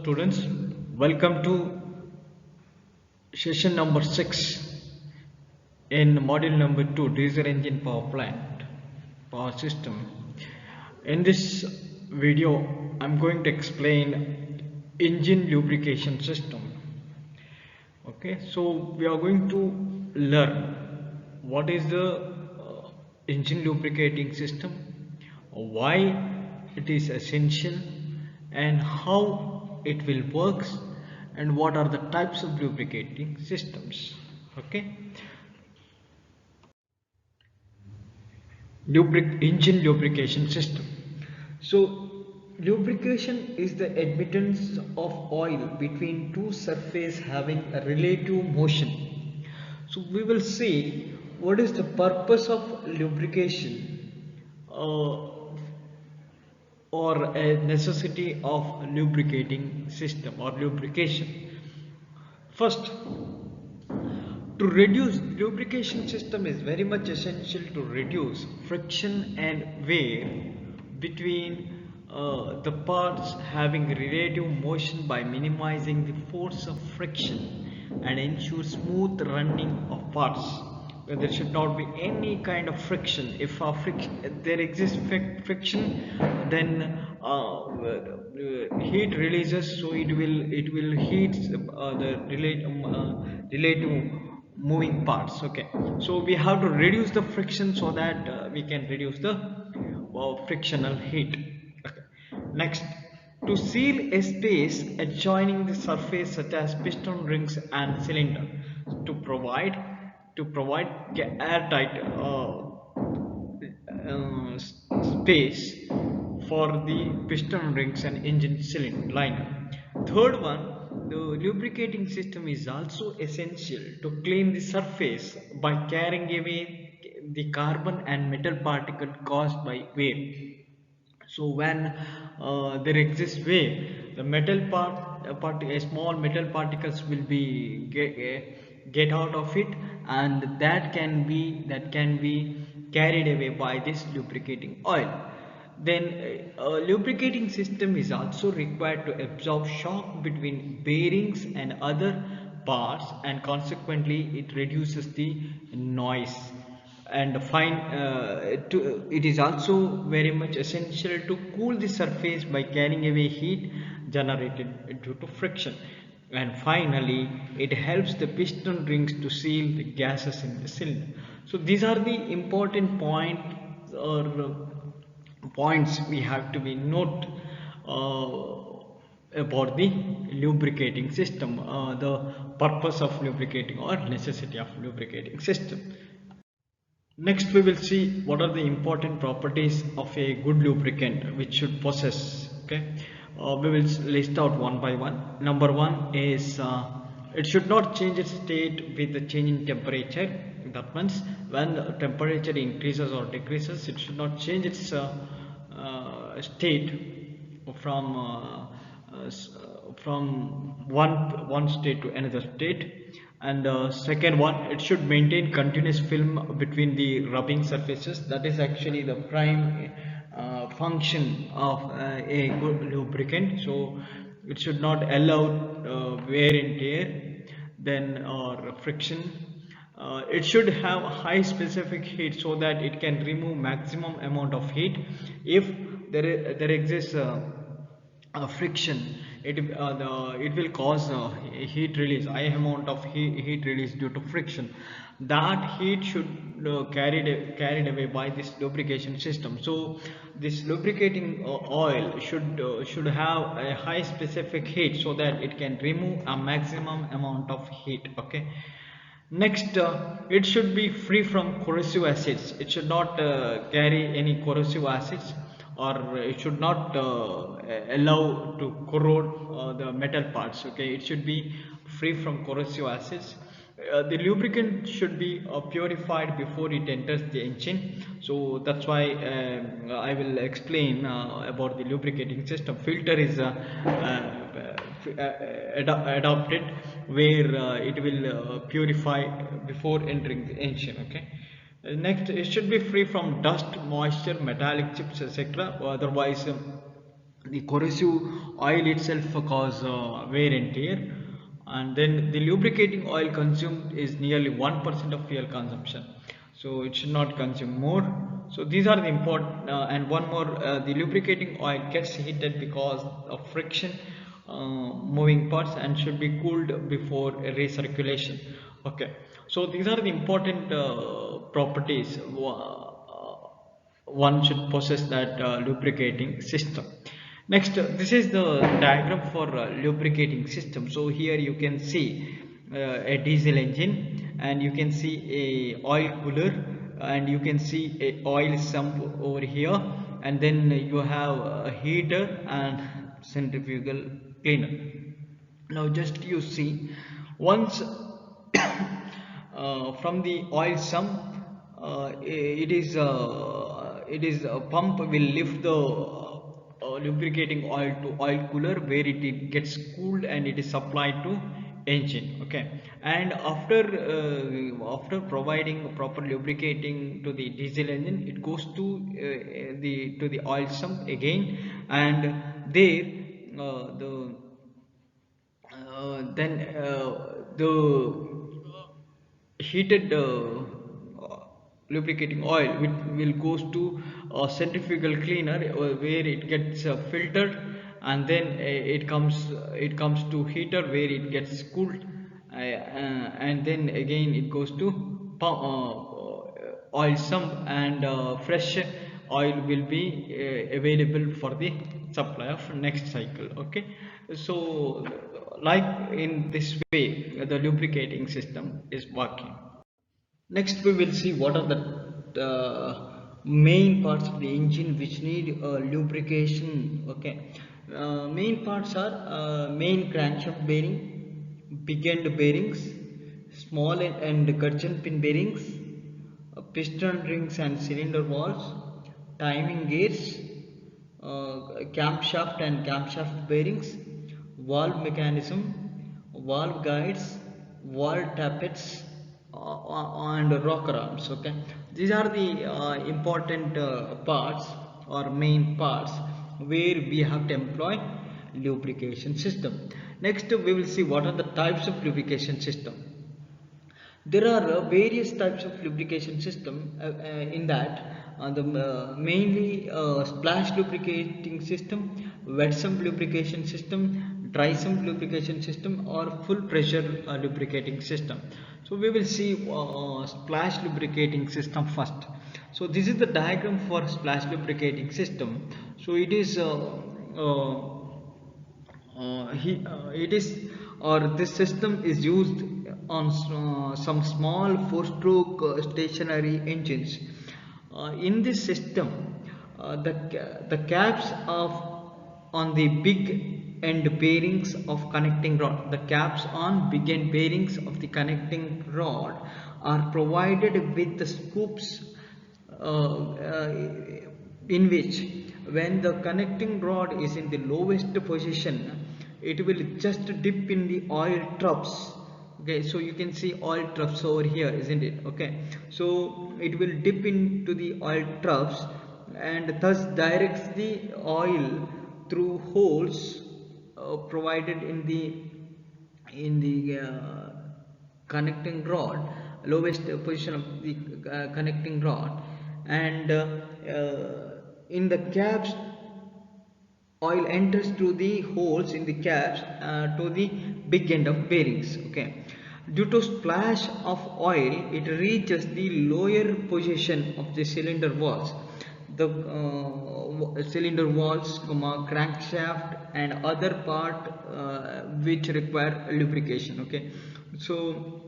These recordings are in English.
students, welcome to session number 6 in module number 2, diesel engine power plant power system. In this video I'm going to explain engine lubrication system. Okay, so we are going to learn what is the engine lubricating system, why it is essential, and how it will works, and what are the types of lubricating systems. Okay, engine lubrication system. So lubrication is the admittance of oil between two surfaces having a relative motion. So we will see what is the purpose of lubrication, or a necessity of lubricating system or lubrication. First, to reduce, lubrication system is very much essential to reduce friction and wear between the parts having relative motion by minimizing the force of friction and ensure smooth running of parts. There should not be any kind of friction. If there exists friction, then heat releases, so it will heat the relative moving parts. Okay, so we have to reduce the friction so that we can reduce the frictional heat. Okay. Next, to seal a space adjoining the surface such as piston rings and cylinder, to provide airtight space for the piston rings and engine cylinder liner. Third one, the lubricating system is also essential to clean the surface by carrying away the carbon and metal particle caused by wear. So when there exists wear, the metal small metal particles will be get out of it, and that can be carried away by this lubricating oil. Then a lubricating system is also required to absorb shock between bearings and other parts, and consequently it reduces the noise. And it is also very much essential to cool the surface by carrying away heat generated due to friction. And finally, it helps the piston rings to seal the gases in the cylinder. So these are the important points we have to be note about the lubricating system, the purpose of lubricating or necessity of lubricating system. Next, we will see what are the important properties of a good lubricant which should possess. Okay, we will list out one by one. Number one is it should not change its state with the change in temperature. That means when the temperature increases or decreases, it should not change its state from one state to another state. And second one, it should maintain continuous film between the rubbing surfaces. That is actually the prime function of a good lubricant. So it should not allow wear and tear, then or friction. It should have high specific heat so that it can remove maximum amount of heat. If there exists friction, it will cause heat release, high amount of heat release due to friction. That heat should carried away by this lubrication system. So this lubricating oil should have a high specific heat so that it can remove a maximum amount of heat. Okay. Next, it should be free from corrosive acids. It should not carry any corrosive acids, or it should not allow to corrode the metal parts. Okay, it should be free from corrosive acids. The lubricant should be purified before it enters the engine. So that's why I will explain about the lubricating system. Filter is adopted, where it will purify before entering the engine. Okay. Next, it should be free from dust, moisture, metallic chips, etc. Otherwise the corrosive oil itself cause wear and tear, and then the lubricating oil consumed is nearly 1% of fuel consumption, so it should not consume more. So these are the important, and one more, the lubricating oil gets heated because of friction, moving parts, and should be cooled before recirculation. Okay, so these are the important properties one should possess that lubricating system. Next, this is the diagram for lubricating system. So here you can see a diesel engine, and you can see a oil cooler, and you can see a oil sump over here, and then you have a heater and centrifugal cleaner. Now just you see, once from the oil sump, it is a pump will lift the lubricating oil to oil cooler, where it gets cooled and it is supplied to engine. Okay, and after providing proper lubricating to the diesel engine, it goes to the oil sump again, and there the then the heated lubricating oil will goes to a centrifugal cleaner, where it gets filtered, and then it comes to heater, where it gets cooled, and then again it goes to oil sump, and fresh oil will be available for the supply of next cycle. Okay, so like in this way the lubricating system is working. Next, we will see what are the main parts of the engine which need lubrication. Okay, main parts are main crankshaft bearing, big end bearings, small and gudgeon pin bearings, piston rings and cylinder valves, timing gears, camshaft and camshaft bearings, valve mechanism, valve guides, valve tappets, and rocker arms. Okay, these are the important parts or main parts where we have to employ lubrication system. Next, we will see what are the types of lubrication system. There are various types of lubrication system, in that the mainly splash lubricating system, wet sump lubrication system, dry sump lubrication system, or full pressure lubricating system. So we will see splash lubricating system first. So this is the diagram for splash lubricating system. So it is it is or this system is used on some small four-stroke stationary engines. In this system, the caps of on the big end bearings of connecting rod, the caps on big end bearings of the connecting rod are provided with the scoops, in which when the connecting rod is in the lowest position, it will just dip in the oil troughs. Okay, so you can see oil troughs over here, isn't it? Okay, so it will dip into the oil troughs, and thus directs the oil through holes provided in the connecting rod, lowest position of the connecting rod, and in the caps, oil enters through the holes in the caps to the big end of bearings. Okay, due to splash of oil, it reaches the lower position of the cylinder walls, the cylinder walls, crankshaft, and other part which require lubrication. Okay, so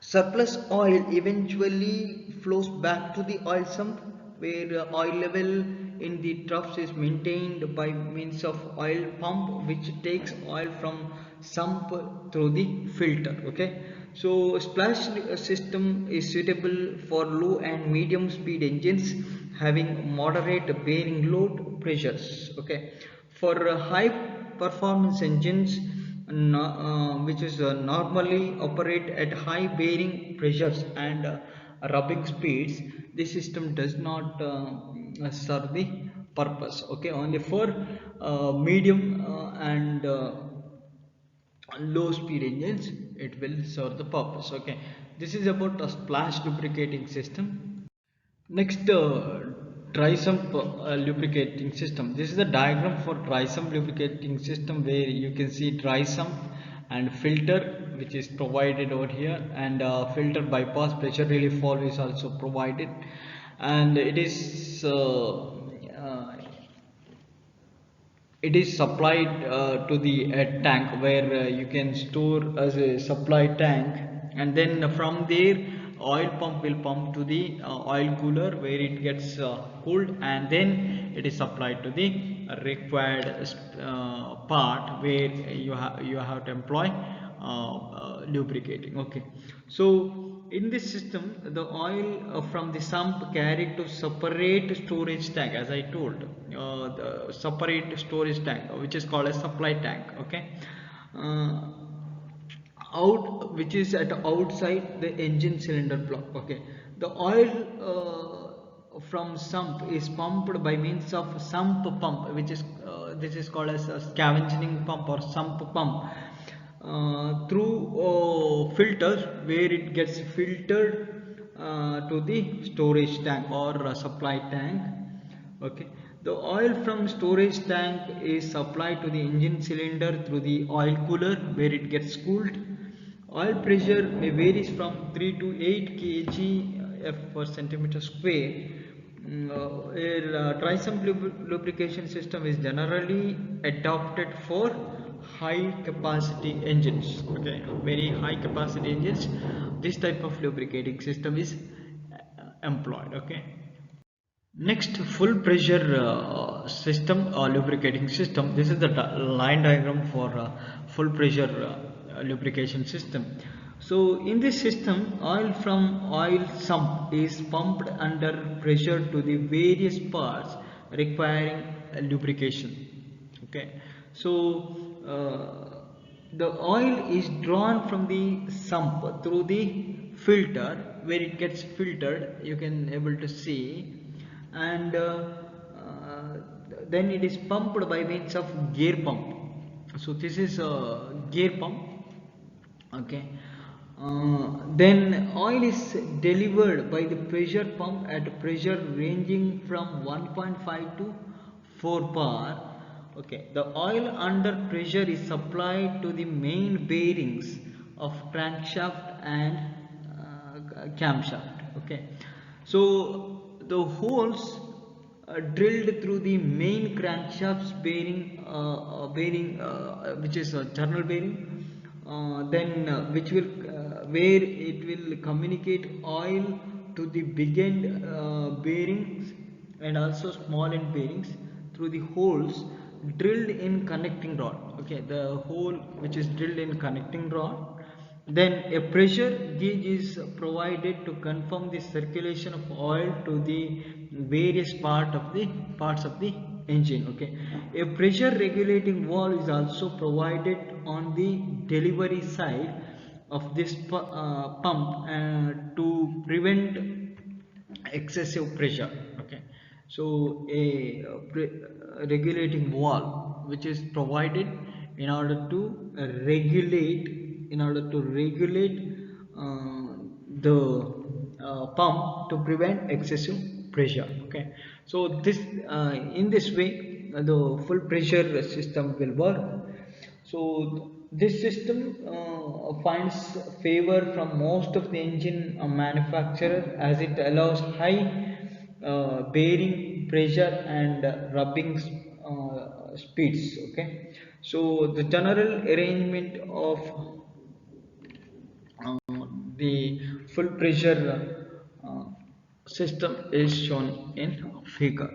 surplus oil eventually flows back to the oil sump, where oil level in the troughs is maintained by means of oil pump, which takes oil from sump through the filter. Okay, so splash system is suitable for low and medium speed engines having moderate bearing load pressures. Okay, for high performance engines, which is normally operate at high bearing pressures and rubbing speeds, this system does not serve the purpose. Okay, only for medium and low speed engines it will serve the purpose. Okay, this is about a splash lubricating system. Next, dry sump lubricating system. This is the diagram for dry sump lubricating system, where you can see dry sump and filter which is provided over here, and filter bypass pressure relief valve is also provided, and it is supplied to the tank, where you can store as a supply tank, and then from there oil pump will pump to the oil cooler, where it gets cooled, and then it is supplied to the required part, where you have to employ lubricating. Okay, so in this system, the oil from the sump carried to separate storage tank, as I told, the separate storage tank, which is called a supply tank. Okay, uh, out which is at outside the engine cylinder block. Okay, the oil from sump is pumped by means of sump pump, which is this is called as a scavenging pump or sump pump, through filters, where it gets filtered to the storage tank or supply tank. Okay, the oil from storage tank is supplied to the engine cylinder through the oil cooler, where it gets cooled. Oil pressure may varies from 3 to 8 kg f per centimeter square. Dry sump lubrication system is generally adopted for high capacity engines. Okay, very high capacity engines, this type of lubricating system is employed. Okay, next, full pressure system or lubricating system. This is the line diagram for full pressure lubrication system. So in this system, oil from oil sump is pumped under pressure to the various parts requiring lubrication. Okay, so the oil is drawn from the sump through the filter, where it gets filtered, you can able to see, and then it is pumped by means of gear pump. So this is a gear pump. Okay, then oil is delivered by the pressure pump at pressure ranging from 1.5 to 4 bar. Okay, the oil under pressure is supplied to the main bearings of crankshaft and camshaft. Okay, so the holes drilled through the main crankshaft's bearing, which is a journal bearing, then which will where it will communicate oil to the big end bearings and also small end bearings through the holes drilled in connecting rod. Okay, the hole which is drilled in connecting rod. Then a pressure gauge is provided to confirm the circulation of oil to the various parts of the engine. Okay, a pressure regulating valve is also provided on the delivery side of this pump to prevent excessive pressure. Okay, so a regulating valve which is provided in order to regulate the pump to prevent excessive pressure. Okay, so this in this way the full pressure system will work. So this system finds favor from most of the engine manufacturer, as it allows high bearing pressure and rubbing speeds. Okay, so the general arrangement of the full pressure system is shown in figure.